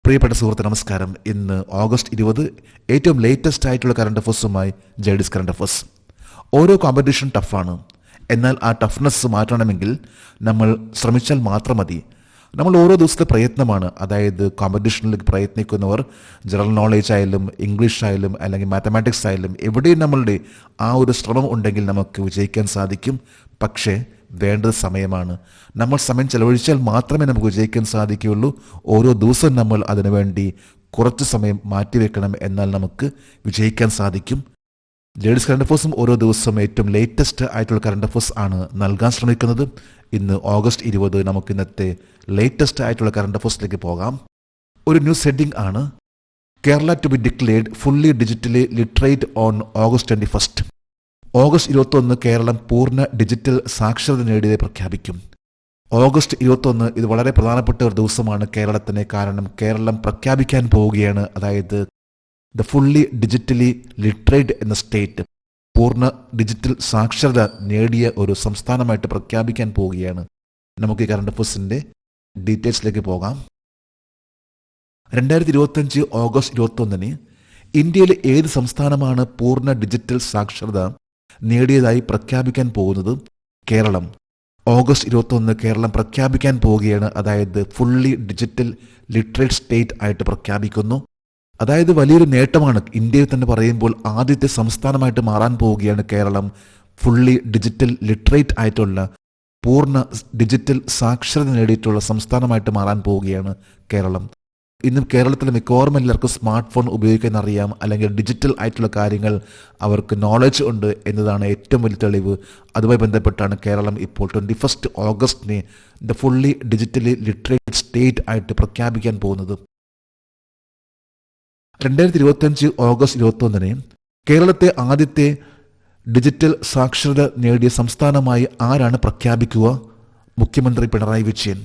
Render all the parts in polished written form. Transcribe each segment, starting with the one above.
പ്രിയപ്പെട്ട സുഹൃത്ത് നമസ്കാരം. ഇന്ന് ഓഗസ്റ്റ് 20 ഏറ്റവും ലേറ്റസ്റ്റ് ആയിട്ടുള്ള കറണ്ട് അഫേഴ്സുമായി ജെഡിസ് കറണ്ട് അഫേഴ്സ്. ഓരോ കോമ്പറ്റീഷൻ ടഫാണ്. എന്നാൽ ആ ടഫ്നെസ് മാറ്റണമെങ്കിൽ നമ്മൾ ശ്രമിച്ചാൽ മാത്രം മതി. നമ്മൾ ഓരോ ദിവസത്തെ പ്രയത്നമാണ്. അതായത് കോമ്പറ്റീഷനിലേക്ക് പ്രയത്നിക്കുന്നവർ ജനറൽ നോളേജ് ആയാലും ഇംഗ്ലീഷ് ആയാലും അല്ലെങ്കിൽ മാത്തമാറ്റിക്സ് ആയാലും എവിടെയും നമ്മളുടെ ആ ഒരു ശ്രമം ഉണ്ടെങ്കിൽ നമുക്ക് വിജയിക്കാൻ സാധിക്കും. പക്ഷേ വേണ്ടത് സമയമാണ്. നമ്മൾ സമയം ചെലവഴിച്ചാൽ മാത്രമേ നമുക്ക് വിജയിക്കാൻ സാധിക്കുകയുള്ളൂ. ഓരോ ദിവസവും നമ്മൾ അതിനുവേണ്ടി കുറച്ച് സമയം മാറ്റിവെക്കണം. എന്നാൽ നമുക്ക് വിജയിക്കാൻ സാധിക്കും. ലേഡീസ് കറണ്ട് അഫേഴ്സും ഓരോ ദിവസവും ഏറ്റവും ലേറ്റസ്റ്റ് ആയിട്ടുള്ള കറണ്ട് അഫേഴ്സ് ആണ് നൽകാൻ ശ്രമിക്കുന്നത്. ഇന്ന് ഓഗസ്റ്റ് 20 നമുക്ക് ഇന്നത്തെ ലേറ്റസ്റ്റ് ആയിട്ടുള്ള കറണ്ട് അഫേഴ്സിലേക്ക് പോകാം. ഒരു ന്യൂസ് ഹെഡിംഗ് ആണ്: Kerala to be declared fully digitally literate on August 21. August 21 Keralam പൂർണ്ണ ഡിജിറ്റൽ സാക്ഷരത നേടിയതായി പ്രഖ്യാപിക്കും. ഓഗസ്റ്റ് 21 ഇത് വളരെ പ്രധാനപ്പെട്ട ഒരു ദിവസമാണ് കേരളത്തിന്. കാരണം കേരളം പ്രഖ്യാപിക്കാൻ പോവുകയാണ്, അതായത് ദ ഫുള്ളി ഡിജിറ്റലി ലിറ്ററേറ്റ് എന്ന സ്റ്റേറ്റ് പൂർണ്ണ ഡിജിറ്റൽ സാക്ഷരത നേടിയ ഒരു സംസ്ഥാനമായിട്ട് പ്രഖ്യാപിക്കാൻ പോവുകയാണ്. നമുക്ക് ഈ കറണ്ട് അഫേഴ്സിന്റെ ഡീറ്റെയിൽസിലേക്ക് പോകാം. 2025 ഓഗസ്റ്റ് 21 ഇന്ത്യയിലെ ഏത് സംസ്ഥാനമാണ് പൂർണ്ണ ഡിജിറ്റൽ സാക്ഷരത നേടിയതായി പ്രഖ്യാപിക്കാൻ പോകുന്നത്? കേരളം. ഓഗസ്റ്റ് 21 കേരളം പ്രഖ്യാപിക്കാൻ പോവുകയാണ്, അതായത് ഫുള്ളി ഡിജിറ്റൽ ലിറ്ററേറ്റ് സ്റ്റേറ്റ് ആയിട്ട് പ്രഖ്യാപിക്കുന്നു. അതായത് വലിയൊരു നേട്ടമാണ്. ഇന്ത്യയിൽ തന്നെ പറയുമ്പോൾ ആദ്യത്തെ സംസ്ഥാനമായിട്ട് മാറാൻ പോവുകയാണ് കേരളം. ഫുള്ളി ഡിജിറ്റൽ ലിറ്ററേറ്റ് ആയിട്ടുള്ള പൂർണ്ണ ഡിജിറ്റൽ സാക്ഷരത നേടിയിട്ടുള്ള സംസ്ഥാനമായിട്ട് മാറാൻ പോവുകയാണ് കേരളം. ഇന്നും കേരളത്തിലെ മിക്കവാറും എല്ലാവർക്കും സ്മാർട്ട് ഫോൺ ഉപയോഗിക്കാൻ അറിയാം, അല്ലെങ്കിൽ ഡിജിറ്റൽ ആയിട്ടുള്ള കാര്യങ്ങൾ അവർക്ക് നോളജ് ഉണ്ട് എന്നതാണ് ഏറ്റവും വലിയ തെളിവ്. അതുമായി ബന്ധപ്പെട്ടാണ് കേരളം ഇപ്പോൾ 21 ഓഗസ്റ്റിനെ the fully digitally literate state ആയിട്ട് പ്രഖ്യാപിക്കാൻ പോകുന്നത്. 2025 ഓഗസ്റ്റ് 21 കേരളത്തെ ആദ്യത്തെ ഡിജിറ്റൽ സാക്ഷരത നേടിയ സംസ്ഥാനമായി ആരാണ് പ്രഖ്യാപിക്കുക? മുഖ്യമന്ത്രി പിണറായി വിജയൻ.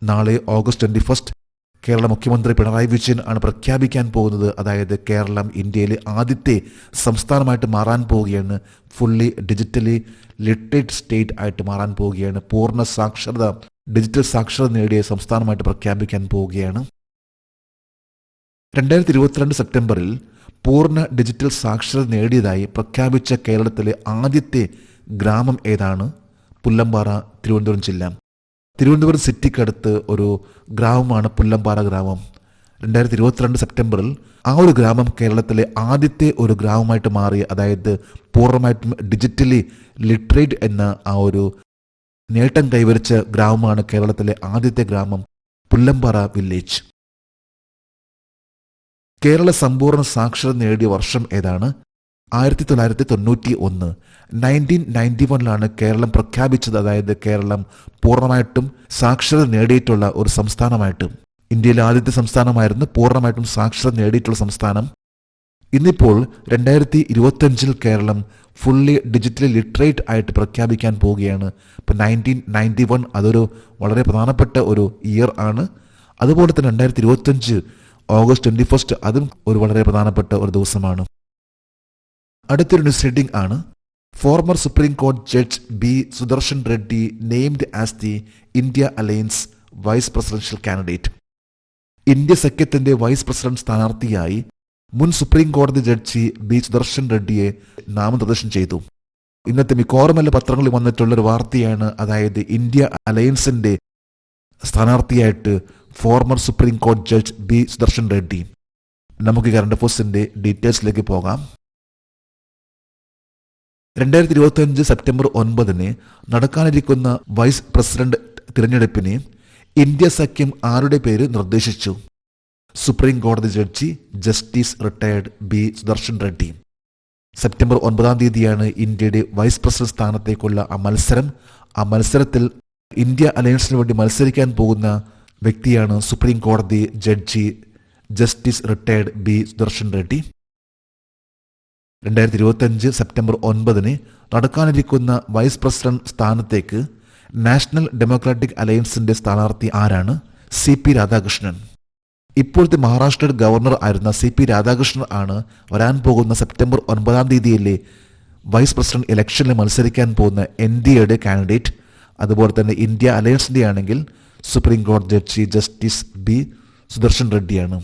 നാളെ ഓഗസ്റ്റ് 21 കേരള മുഖ്യമന്ത്രി പിണറായി വിജയൻ ആണ് പ്രഖ്യാപിക്കാൻ പോകുന്നത്. അതായത് കേരളം ഇന്ത്യയിലെ ആദ്യത്തെ സംസ്ഥാനമായിട്ട് മാറാൻ പോവുകയാണ്. ഫുള്ളി ഡിജിറ്റലി ലിറ്ററേറ്റ് സ്റ്റേറ്റ് ആയിട്ട് മാറാൻ പോവുകയാണ്. പൂർണ്ണ സാക്ഷരത ഡിജിറ്റൽ സാക്ഷരത നേടിയ സംസ്ഥാനമായിട്ട് പ്രഖ്യാപിക്കാൻ പോവുകയാണ്. 2022 സെപ്റ്റംബറിൽ പൂർണ്ണ ഡിജിറ്റൽ സാക്ഷരത നേടിയതായി പ്രഖ്യാപിച്ച കേരളത്തിലെ ആദ്യത്തെ ഗ്രാമം ഏതാണ്? പുല്ലമ്പാറ, തിരുവനന്തപുരം ജില്ല. തിരുവനന്തപുരം സിറ്റിക്കടുത്ത് ഒരു ഗ്രാമമാണ് പുല്ലമ്പാറ ഗ്രാമം. 2022 സെപ്റ്റംബറിൽ ആ ഒരു ഗ്രാമം കേരളത്തിലെ ആദ്യത്തെ ഒരു ഗ്രാമമായിട്ട് മാറി. അതായത് പൂർണ്ണമായിട്ടും ഡിജിറ്റലി ലിറ്ററേറ്റ് എന്ന ആ ഒരു നേട്ടം കൈവരിച്ച ഗ്രാമമാണ് കേരളത്തിലെ ആദ്യത്തെ ഗ്രാമം പുല്ലമ്പാറ വില്ലേജ്. കേരള സമ്പൂർണ്ണ സാക്ഷരത നേടിയ വർഷം ഏതാണ്? 1991. 1991 കേരളം പ്രഖ്യാപിച്ചത്. അതായത് കേരളം പൂർണ്ണമായിട്ടും സാക്ഷരത നേടിയിട്ടുള്ള ഒരു സംസ്ഥാനമായിട്ട്. ഇന്ത്യയിലെ ആദ്യത്തെ സംസ്ഥാനമായിരുന്നു പൂർണ്ണമായിട്ടും സാക്ഷരത നേടിയിട്ടുള്ള സംസ്ഥാനം. ഇന്നിപ്പോൾ 2025 കേരളം ഫുള്ളി ഡിജിറ്റലി ലിറ്ററേറ്റ് ആയിട്ട് പ്രഖ്യാപിക്കാൻ പോവുകയാണ്. ഇപ്പം 1991 അതൊരു വളരെ പ്രധാനപ്പെട്ട ഒരു ഇയർ ആണ്. അതുപോലെ തന്നെ 2025 ഓഗസ്റ്റ് 21 അതും ഒരു വളരെ പ്രധാനപ്പെട്ട ഒരു ദിവസമാണ്. അടുത്തൊരു ന്യൂസ് ഹെഡിംഗ് ആണ്: ഫോർമർ സുപ്രീം കോടതി judge B Sudarshan Reddy named as the India alliance vice presidential candidate. India സഖ്യത്തിന്റെ വൈസ് പ്രസിഡന്റ് സ്ഥാനാർത്ഥിയായി മുൻ സുപ്രീം കോടതി ജഡ്ജി ബി സുദർശൻ റെഡ്ഡിയെ നാമനിർദ്ദേശം ചെയ്തു. ഇന്നത്തെ മിക്കവാറും എല്ലാ പത്രങ്ങളിൽ വന്നിട്ടുള്ളൊരു വാർത്തയാണ്. അതായത് ഇന്ത്യ അലയൻസിന്റെ സ്ഥാനാർത്ഥിയായിട്ട് ഫോർമർ സുപ്രീം കോടതി ജഡ്ജ് ബി സുദർശൻ റെഡ്ഡി. നമുക്ക് കറണ്ട് അഫേഴ്സിന്റെ ഡീറ്റെയിൽസിലേക്ക് പോകാം. 2025 സെപ്റ്റംബർ 9 നടക്കാനിരിക്കുന്ന വൈസ് പ്രസിഡന്റ് തിരഞ്ഞെടുപ്പിന് ഇന്ത്യ സഖ്യം ആരുടെ പേര് നിർദ്ദേശിച്ചു? സുപ്രീം കോടതി judge justice retired B Sudarshan Reddy. September 9 ഇന്ത്യയുടെ വൈസ് പ്രസിഡന്റ് സ്ഥാനത്തേക്കുള്ള ആ മത്സരം. ആ മത്സരത്തിൽ ഇന്ത്യ അലയൻസിന് വേണ്ടി മത്സരിക്കാൻ പോകുന്ന വ്യക്തിയാണ് സുപ്രീം കോടതി judge justice retired B Sudarshan Reddy. 2025 September 9 നടക്കാനിരിക്കുന്ന വൈസ് പ്രസിഡന്റ് സ്ഥാനത്തേക്ക് നാഷണൽ ഡെമോക്രാറ്റിക് അലയൻസിന്റെ സ്ഥാനാർത്ഥി ആരാണ്? CP രാധാകൃഷ്ണൻ. ഇപ്പോഴത്തെ മഹാരാഷ്ട്ര ഗവർണർ ആയിരുന്ന CP രാധാകൃഷ്ണൻ ആണ് വരാൻ പോകുന്ന സെപ്റ്റംബർ 9 വൈസ് പ്രസിഡന്റ് ഇലക്ഷനിൽ മത്സരിക്കാൻ പോകുന്ന NDAയുടെ കാൻഡിഡേറ്റ്. അതുപോലെ തന്നെ ഇന്ത്യ അലയൻസിന്റെ ആണെങ്കിൽ സുപ്രീം കോടതി ജഡ്ജി ജസ്റ്റിസ് ബി സുദർശൻ റെഡ്ഡിയാണ്.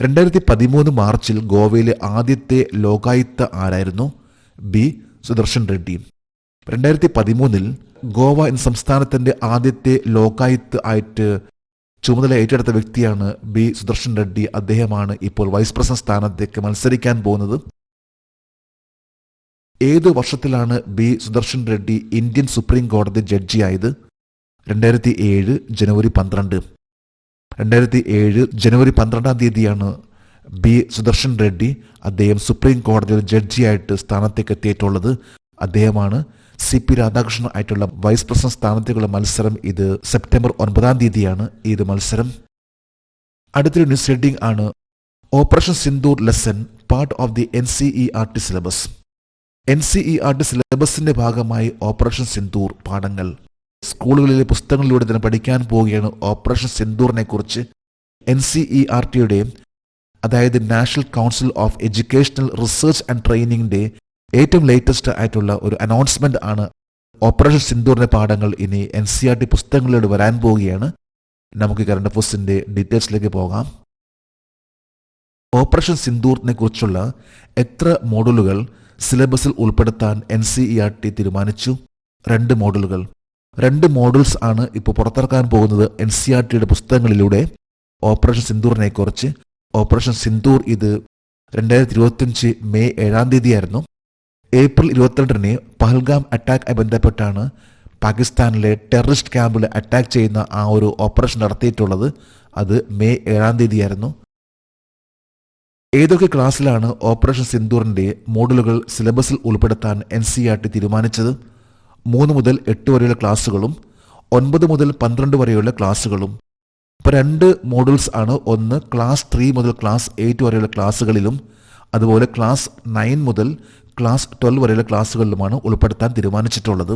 2013 മാർച്ചിൽ ഗോവയിലെ ആദ്യത്തെ ലോകായുക്ത ആരായിരുന്നു? ബി. സുദർശൻ റെഡ്ഡി. 2013 ഗോവ എന്ന സംസ്ഥാനത്തിന്റെ ആദ്യത്തെ ലോകായുക്ത ആയിട്ട് ചുമതല ഏറ്റെടുത്ത വ്യക്തിയാണ് ബി. സുദർശൻ റെഡ്ഡി. അദ്ദേഹമാണ് ഇപ്പോൾ വൈസ് പ്രസിഡന്റ് സ്ഥാനത്തേക്ക് മത്സരിക്കാൻ പോകുന്നത്. ഏതു വർഷത്തിലാണ് B. Sudarshan Reddy Indian supreme കോടതി ജഡ്ജിയായത്? 2007 ജനുവരി 12. 2007 ജനുവരി 12 തീയതിയാണ് ബി. സുദർശൻ റെഡ്ഡി അദ്ദേഹം സുപ്രീം കോടതിയിൽ ജഡ്ജിയായിട്ട് സ്ഥാനത്തേക്ക് എത്തിയിട്ടുള്ളത്. അദ്ദേഹമാണ് CP രാധാകൃഷ്ണൻ ആയിട്ടുള്ള വൈസ് പ്രസിഡന്റ് സ്ഥാനത്തേക്കുള്ള മത്സരം. ഇത് സെപ്റ്റംബർ 9 തീയതിയാണ് ഇത് മത്സരം. അടുത്തൊരു ന്യൂസ് ഹെഡിംഗ് ആണ് operation Sindoor lesson part of the NCERT syllabus. NCERT സിലബസിന്റെ ഭാഗമായി ഓപ്പറേഷൻ സിന്ദൂർ പാഠങ്ങൾ സ്കൂളുകളിലെ പുസ്തകങ്ങളിലൂടെ തന്നെ പഠിക്കാൻ പോവുകയാണ്. ഓപ്പറേഷൻ സിന്ദൂറിനെ കുറിച്ച് NCERTയുടെ അതായത് national council of educational research and ട്രെയിനിങ്ങിന്റെ ഏറ്റവും ലേറ്റസ്റ്റ് ആയിട്ടുള്ള ഒരു അനൗൺസ്മെന്റ് ആണ്. ഓപ്പറേഷൻ സിന്ദൂറിന്റെ പാഠങ്ങൾ ഇനി NCERT പുസ്തകങ്ങളിലൂടെ വരാൻ പോവുകയാണ്. നമുക്ക് കറണ്ട് അഫയേഴ്സിന്റെ ഡീറ്റെയിൽസിലേക്ക് പോകാം. ഓപ്പറേഷൻ സിന്ദൂറിനെ കുറിച്ചുള്ള എത്ര മോഡുലുകൾ സിലബസിൽ ഉൾപ്പെടുത്താൻ NCERT തീരുമാനിച്ചു? 2 മോഡുലുകൾ. 2 മോഡുൾസ് ആണ് ഇപ്പോൾ പുറത്തിറക്കാൻ പോകുന്നത് NCERTയുടെ പുസ്തകങ്ങളിലൂടെ ഓപ്പറേഷൻ സിന്ദൂറിനെ കുറിച്ച്. ഓപ്പറേഷൻ സിന്ദൂർ ഇത് 2025 മെയ് 7 തീയതിയായിരുന്നു. ഏപ്രിൽ 22 പഹൽഗാം അറ്റാക്ക് ബന്ധപ്പെട്ടാണ് പാകിസ്ഥാനിലെ ടെററിസ്റ്റ് ക്യാമ്പിൽ അറ്റാക്ക് ചെയ്യുന്ന ആ ഒരു ഓപ്പറേഷൻ നടത്തിയിട്ടുള്ളത്. അത് മെയ് 7 തീയതിയായിരുന്നു. ഏതൊക്കെ ക്ലാസ്സിലാണ് ഓപ്പറേഷൻ സിന്ദൂറിന്റെ മോഡുലുകൾ സിലബസിൽ ഉൾപ്പെടുത്താൻ NCERT തീരുമാനിച്ചത്? 3 മുതൽ 8 വരെയുള്ള ക്ലാസ്സുകളും 9 മുതൽ 12 വരെയുള്ള ക്ലാസ്സുകളും. ഇപ്പോൾ 2 മോഡുൾസ് ആണ്. ഒന്ന് ക്ലാസ് 3 മുതൽ ക്ലാസ് 8 വരെയുള്ള ക്ലാസ്സുകളിലും അതുപോലെ ക്ലാസ് 9 മുതൽ ക്ലാസ് 12 വരെയുള്ള ക്ലാസ്സുകളിലുമാണ് ഉൾപ്പെടുത്താൻ തീരുമാനിച്ചിട്ടുള്ളത്.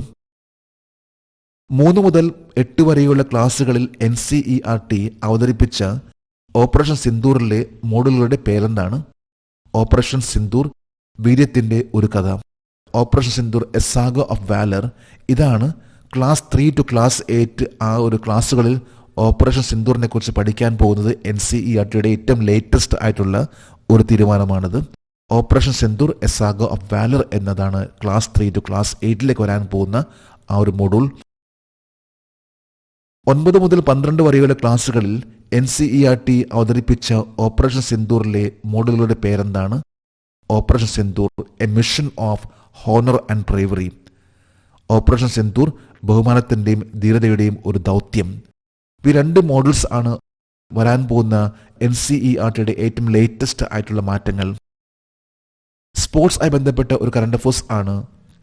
3 മുതൽ 8 വരെയുള്ള ക്ലാസ്സുകളിൽ NCERT അവതരിപ്പിച്ച ഓപ്പറേഷൻ സിന്ദൂറിലെ മോഡുലുകളുടെ പേരെന്താണ്? ഓപ്പറേഷൻ സിന്ദൂർ വീര്യത്തിന്റെ ഒരു കഥ, operation Sindoor a saga of valour. ഇതാണ് ക്ലാസ് 3 ടു ക്ലാസ് 8 ആ ഒരു ക്ലാസ്സുകളിൽ ഓപ്പറേഷൻ സിന്ദൂറിനെ കുറിച്ച് പഠിക്കാൻ പോകുന്നത്. NCERTയുടെ ഏറ്റവും ലേറ്റസ്റ്റ് ആയിട്ടുള്ള ഒരു തീരുമാനമാണിത്. Operation Sindoor a saga of valour എന്നതാണ് ക്ലാസ് 3 ടു ക്ലാസ് 8 വരാൻ പോകുന്ന ആ ഒരു മോഡുൾ. 9 മുതൽ 12 വരെയുള്ള ക്ലാസ്സുകളിൽ NCERT അവതരിപ്പിച്ച ഓപ്പറേഷൻ സിന്ദൂറിലെ മോഡുകളുടെ പേരെന്താണ്? Operation Sindoor a mission of honour and bravery. Operation Sindoor ബഹുമാനത്തിന്റെയും ധീരതയുടെയും ഒരു ദൗത്യം. ഈ 2 മോഡൽസ് ആണ് വരാൻ പോകുന്ന NCERTയുടെ ഏറ്റവും ലേറ്റസ്റ്റ് ആയിട്ടുള്ള മാറ്റങ്ങൾ. സ്പോർട്സ് ആയി ബന്ധപ്പെട്ട ഒരു കറണ്ട് അഫയേഴ്സ് ആണ്.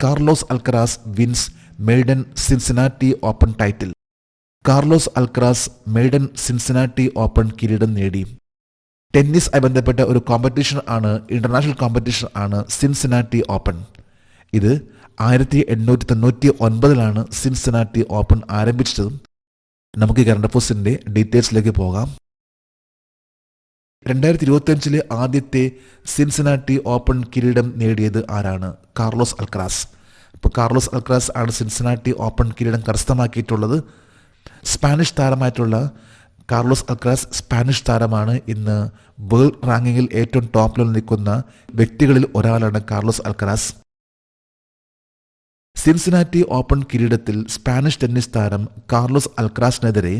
Carlos Alcaraz wins maiden Cincinnati open title. Carlos Alcaraz maiden Cincinnati open കിരീടം നേടി. ടെന്നീസ് ആയി ബന്ധപ്പെട്ട ഒരു കോമ്പറ്റീഷൻ ആണ്, ഇന്റർനാഷണൽ കോമ്പറ്റീഷൻ ആണ് സിൻസിനാറ്റി ഓപ്പൺ. ഇത് 1899 സിൻസിനാറ്റി ഓപ്പൺ ആരംഭിച്ചത്. നമുക്ക് കറണ്ട് അഫയേഴ്സിന്റെ ഡീറ്റെയിൽസിലേക്ക് പോകാം. 2025 ആദ്യത്തെ സിൻസിനാറ്റി ഓപ്പൺ കിരീടം നേടിയത് ആരാണ്? Carlos Alcaraz. ഇപ്പോൾ കാർലോസ് അൽക്കറാസ് ആണ് സിൻസിനാറ്റി ഓപ്പൺ കിരീടം കരസ്ഥമാക്കിയിട്ടുള്ളത്. സ്പാനിഷ് താരമായിട്ടുള്ള കാർലോസ് അൽക്കറാസ് സ്പാനിഷ് താരമാണ്. ഇന്ന് വേൾഡ് റാങ്കിങ്ങിൽ ഏറ്റവും ടോപ്പിൽ നിൽക്കുന്ന വ്യക്തികളിൽ ഒരാളാണ് കാർലോസ് അൽക്കറാസ്. സിൻസിനാറ്റി ഓപ്പൺ കിരീടത്തിൽ സ്പാനിഷ് ടെന്നീസ് താരം കാർലോസ് അൽക്കറാസിനെതിരെ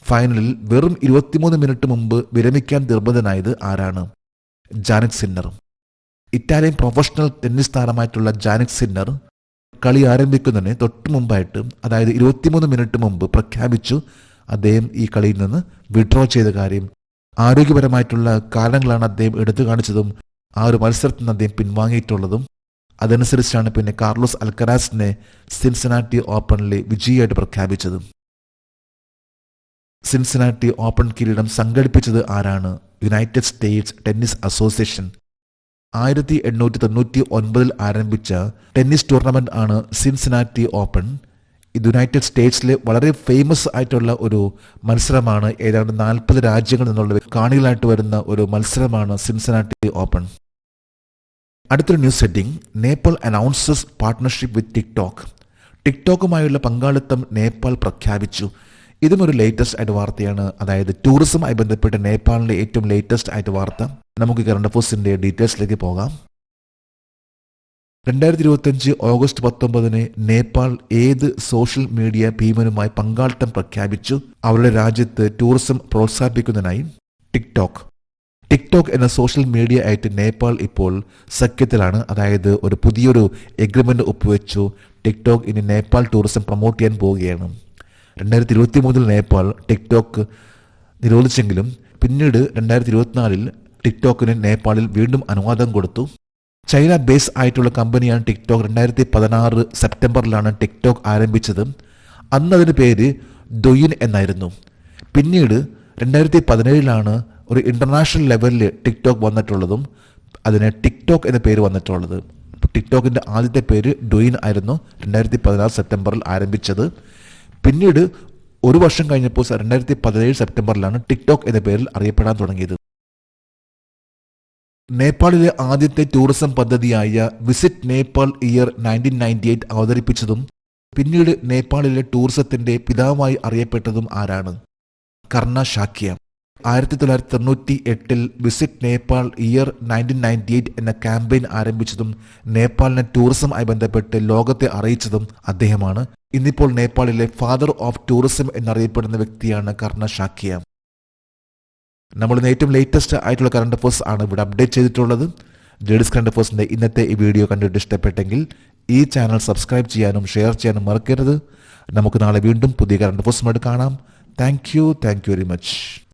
ഫൈനലിൽ വെറും 23 മിനിറ്റ് മുമ്പ് വിരമിക്കാൻ നിർബന്ധനായത് ആരാണ്? Jannik Sinner. Italian professional tennis താരമായിട്ടുള്ള ജാനിക് സിന്നർ കളി ആരംഭിക്കുന്നതിന് തൊട്ട് മുമ്പായിട്ട്, അതായത് 23 മിനിറ്റ് മുമ്പ് പ്രഖ്യാപിച്ചു അദ്ദേഹം ഈ കളിയിൽ നിന്ന് വിഡ്രോ ചെയ്ത കാര്യം. ആരോഗ്യപരമായിട്ടുള്ള കാരണങ്ങളാണ് അദ്ദേഹം എടുത്തു കാണിച്ചതും ആ ഒരു മത്സരത്തിൽ നിന്ന് അദ്ദേഹം പിൻവാങ്ങിയിട്ടുള്ളതും. അതനുസരിച്ചാണ് പിന്നെ കാർലോസ് അൽക്കറാസിനെ സിൻസിനാറ്റി ഓപ്പണിലെ വിജയിയായിട്ട് പ്രഖ്യാപിച്ചത്. സിൻസിനാറ്റി ഓപ്പൺ കിരീടം സംഘടിപ്പിച്ചത് ആരാണ്? United States tennis association. 1899 ആരംഭിച്ച ടെന്നീസ് ടൂർണമെന്റ് ആണ് സിൻസിനാറ്റി ഓപ്പൺ. ഇത് യുണൈറ്റഡ് സ്റ്റേറ്റ്സിലെ വളരെ ഫേമസ് ആയിട്ടുള്ള ഒരു മത്സരമാണ്. ഏതാണ്ട് 40 രാജ്യങ്ങളിൽ നിന്നുള്ള കാണികളായിട്ട് വരുന്ന ഒരു മത്സരമാണ് സിൻസിനാറ്റി ഓപ്പൺ. അടുത്തൊരു news heading, Nepal announces partnership with TikTok. ടിക്ടോക്കുമായുള്ള പങ്കാളിത്തം നേപ്പാൾ പ്രഖ്യാപിച്ചു. ഇതും ഒരു ലേറ്റസ്റ്റ് ആയിട്ട് വാർത്തയാണ്. അതായത് ടൂറിസവുമായി ബന്ധപ്പെട്ട് നേപ്പാളിലെ ഏറ്റവും ലേറ്റസ്റ്റ് ആയിട്ട് വാർത്ത. നമുക്ക് കറണ്ട് അഫയേഴ്സിന്റെ ഡീറ്റെയിൽസിലേക്ക് പോകാം. 2025 ഓഗസ്റ്റ് 19 നേപ്പാൾ ഏത് സോഷ്യൽ മീഡിയ ഭീമനുമായി പങ്കാളിത്തം പ്രഖ്യാപിച്ചു? അവരുടെ രാജ്യത്ത് ടൂറിസം പ്രോത്സാഹിപ്പിക്കുന്നതിനായി ടിക്ടോക്ക് എന്ന സോഷ്യൽ മീഡിയ ആയിട്ട് നേപ്പാൾ ഇപ്പോൾ സഖ്യത്തിലാണ്. അതായത് ഒരു പുതിയൊരു എഗ്രിമെന്റ് ഒപ്പുവെച്ചു. ടിക്ടോക്ക് ഇനി നേപ്പാൾ ടൂറിസം പ്രൊമോട്ട് ചെയ്യാൻ പോവുകയാണ്. 2023 നേപ്പാൾ ടിക്ടോക്ക് നിരോധിച്ചെങ്കിലും പിന്നീട് 2024 ടിക്ടോക്കിന് നേപ്പാളിൽ വീണ്ടും അനുവാദം കൊടുത്തു. ചൈന ബേസ് ആയിട്ടുള്ള കമ്പനിയാണ് ടിക്ടോക്ക്. 2016 സെപ്റ്റംബറിലാണ് ടിക്ടോക്ക് ആരംഭിച്ചത്. അന്ന് അതിന് പേര് ഡൊയിൻ എന്നായിരുന്നു. പിന്നീട് 2017 ഒരു ഇന്റർനാഷണൽ ലെവലിൽ ടിക്ടോക്ക് വന്നിട്ടുള്ളതും അതിന് ടിക്ടോക്ക് എന്ന പേര് വന്നിട്ടുള്ളത്. ടിക്ടോക്കിന്റെ ആദ്യത്തെ പേര് ഡൊയിൻ ആയിരുന്നു. 2016 സെപ്റ്റംബറിൽ ആരംഭിച്ചത്. പിന്നീട് ഒരു വർഷം കഴിഞ്ഞപ്പോൾ 2017 സെപ്റ്റംബറിലാണ് ടിക്ടോക്ക് എന്ന പേരിൽ അറിയപ്പെടാൻ തുടങ്ങിയത്. നേപ്പാളിലെ ആദ്യത്തെ ടൂറിസം പദ്ധതിയായ വിസിറ്റ് നേപ്പാൾ ഇയർ 1998 അവതരിപ്പിച്ചതും പിന്നീട് നേപ്പാളിലെ ടൂറിസത്തിന്റെ പിതാവായി അറിയപ്പെട്ടതും ആരാണ്? കർണ ഷാക്യ. 1998 വിസിറ്റ് നേപ്പാൾ ഇയർ 1998 എന്ന ക്യാമ്പയിൻ ആരംഭിച്ചതും നേപ്പാളിനെ ടൂറിസവുമായി ബന്ധപ്പെട്ട് ലോകത്തെ അറിയിച്ചതും അദ്ദേഹമാണ്. ഇന്നിപ്പോൾ നേപ്പാളിലെ ഫാദർ ഓഫ് ടൂറിസം എന്നറിയപ്പെടുന്ന വ്യക്തിയാണ് കർണ ഷാക്യ. നമ്മൾ ഏറ്റവും ലേറ്റസ്റ്റ് ആയിട്ടുള്ള കറണ്ട് അഫയേഴ്സ് ആണ് ഇവിടെ അപ്ഡേറ്റ് ചെയ്തിട്ടുള്ളത്. ജേഡിസ് കറണ്ട് അഫയേഴ്സിന്റെ ഇന്നത്തെ ഈ വീഡിയോ കണ്ടിട്ട് ഇഷ്ടപ്പെട്ടെങ്കിൽ ഈ ചാനൽ സബ്സ്ക്രൈബ് ചെയ്യാനും ഷെയർ ചെയ്യാനും മറക്കരുത്. നമുക്ക് നാളെ വീണ്ടും പുതിയ കറണ്ട് അഫയേഴ്സുമായിട്ട് കാണാം. Thank you very much.